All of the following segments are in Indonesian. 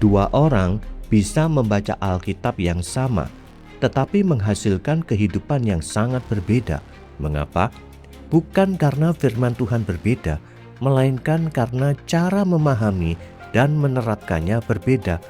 Dua orang bisa membaca Alkitab yang sama, tetapi menghasilkan kehidupan yang sangat berbeda. Mengapa? Bukan karena firman Tuhan berbeda, melainkan karena cara memahami dan menerapkannya berbeda.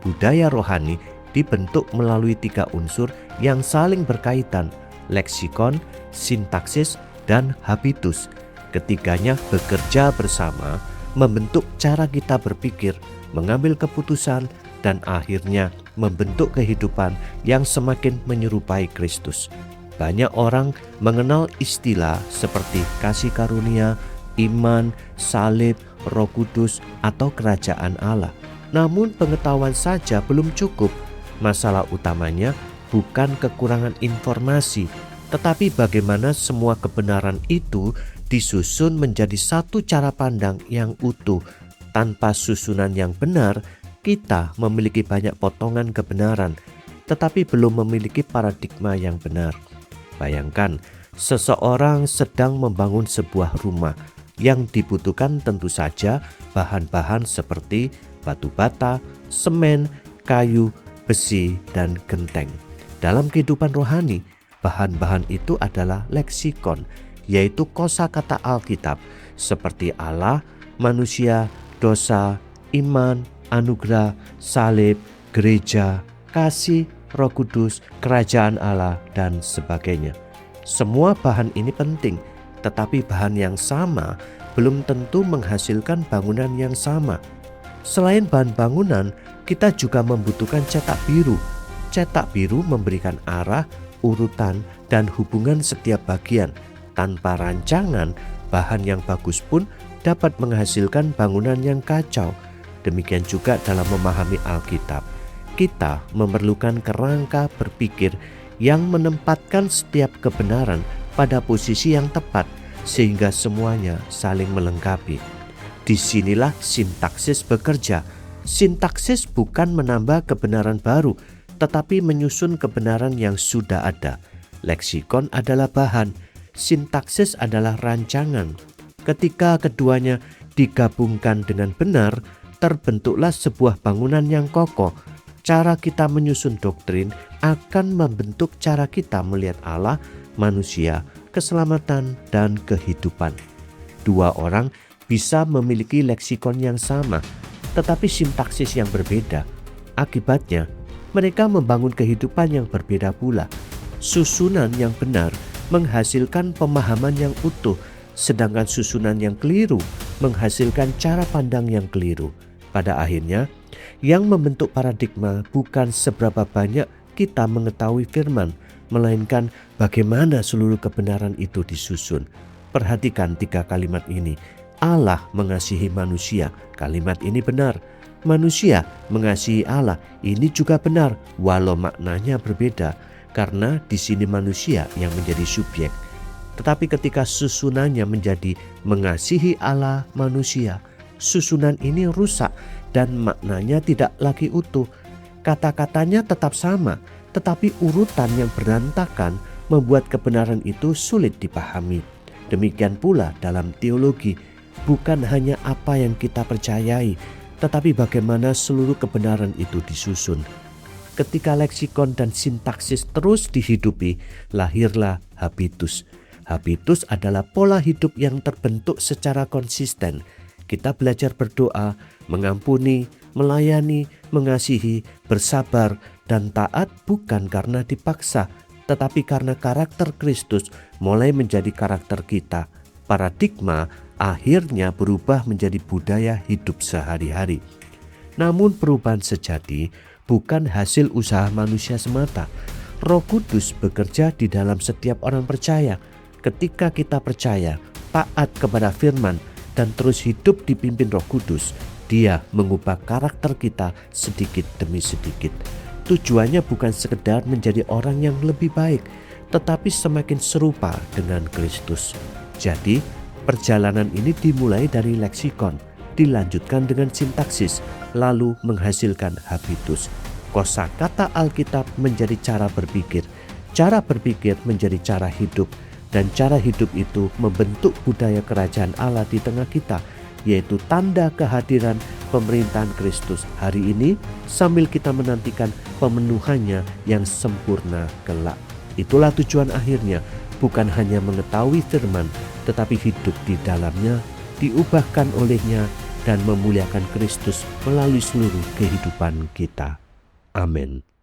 Budaya rohani dibentuk melalui 3 unsur yang saling berkaitan: leksikon, sintaksis, dan habitus. Ketiganya bekerja bersama, membentuk cara kita berpikir, mengambil keputusan, dan akhirnya membentuk kehidupan yang semakin menyerupai Kristus. Banyak orang mengenal istilah seperti kasih karunia, iman, salib, Roh Kudus, atau kerajaan Allah. Namun pengetahuan saja belum cukup. Masalah utamanya bukan kekurangan informasi, tetapi bagaimana semua kebenaran itu disusun menjadi satu cara pandang yang utuh. Tanpa susunan yang benar, kita memiliki banyak potongan kebenaran, tetapi belum memiliki paradigma yang benar. Bayangkan, seseorang sedang membangun sebuah rumah. Yang dibutuhkan tentu saja bahan-bahan seperti batu bata, semen, kayu, besi, dan genteng. Dalam kehidupan rohani, bahan-bahan itu adalah leksikon, yaitu kosakata Alkitab seperti Allah, manusia, dosa, iman, anugerah, salib, gereja, kasih, Roh Kudus, kerajaan Allah, dan sebagainya. Semua bahan ini penting, tetapi bahan yang sama belum tentu menghasilkan bangunan yang sama. Selain bahan bangunan, kita juga membutuhkan cetak biru. Cetak biru memberikan arah, urutan, dan hubungan setiap bagian. Tanpa rancangan, bahan yang bagus pun dapat menghasilkan bangunan yang kacau. Demikian juga dalam memahami Alkitab. Kita memerlukan kerangka berpikir yang menempatkan setiap kebenaran pada posisi yang tepat, sehingga semuanya saling melengkapi. Disinilah sintaksis bekerja. Sintaksis bukan menambah kebenaran baru, tetapi menyusun kebenaran yang sudah ada. Leksikon adalah bahan, sintaksis adalah rancangan. Ketika keduanya digabungkan dengan benar, terbentuklah sebuah bangunan yang kokoh. Cara kita menyusun doktrin akan membentuk cara kita melihat Allah, manusia, keselamatan, dan kehidupan. Dua orang bisa memiliki leksikon yang sama, tetapi sintaksis yang berbeda. Akibatnya, mereka membangun kehidupan yang berbeda pula. Susunan yang benar menghasilkan pemahaman yang utuh, sedangkan susunan yang keliru menghasilkan cara pandang yang keliru. Pada akhirnya, yang membentuk paradigma bukan seberapa banyak kita mengetahui firman, melainkan bagaimana seluruh kebenaran itu disusun. Perhatikan 3 kalimat ini. Allah mengasihi manusia, kalimat ini benar. Manusia mengasihi Allah, ini juga benar, walau maknanya berbeda, karena di sini manusia yang menjadi subjek. Tetapi ketika susunannya menjadi mengasihi Allah, manusia, susunan ini rusak dan maknanya tidak lagi utuh. Kata-katanya tetap sama, tetapi urutan yang berantakan membuat kebenaran itu sulit dipahami. Demikian pula dalam teologi, bukan hanya apa yang kita percayai, tetapi bagaimana seluruh kebenaran itu disusun. Ketika leksikon dan sintaksis terus dihidupi, lahirlah habitus. Habitus adalah pola hidup yang terbentuk secara konsisten. Kita belajar berdoa, mengampuni, melayani, mengasihi, bersabar, dan taat bukan karena dipaksa, tetapi karena karakter Kristus mulai menjadi karakter kita. Paradigma akhirnya berubah menjadi budaya hidup sehari-hari. Namun perubahan sejati bukan hasil usaha manusia semata. Roh Kudus bekerja di dalam setiap orang percaya. Ketika kita percaya, taat kepada firman, dan terus hidup dipimpin Roh Kudus, Dia mengubah karakter kita sedikit demi sedikit. Tujuannya bukan sekedar menjadi orang yang lebih baik, tetapi semakin serupa dengan Kristus. Jadi, perjalanan ini dimulai dari leksikon, dilanjutkan dengan sintaksis, lalu menghasilkan habitus. Kosakata Alkitab menjadi cara berpikir menjadi cara hidup, dan cara hidup itu membentuk budaya kerajaan Allah di tengah kita, yaitu tanda kehadiran pemerintahan Kristus hari ini sambil kita menantikan pemenuhannya yang sempurna kelak. Itulah tujuan akhirnya, bukan hanya mengetahui firman, tetapi hidup di dalamnya, diubahkan olehnya, dan memuliakan Kristus melalui seluruh kehidupan kita. Amin.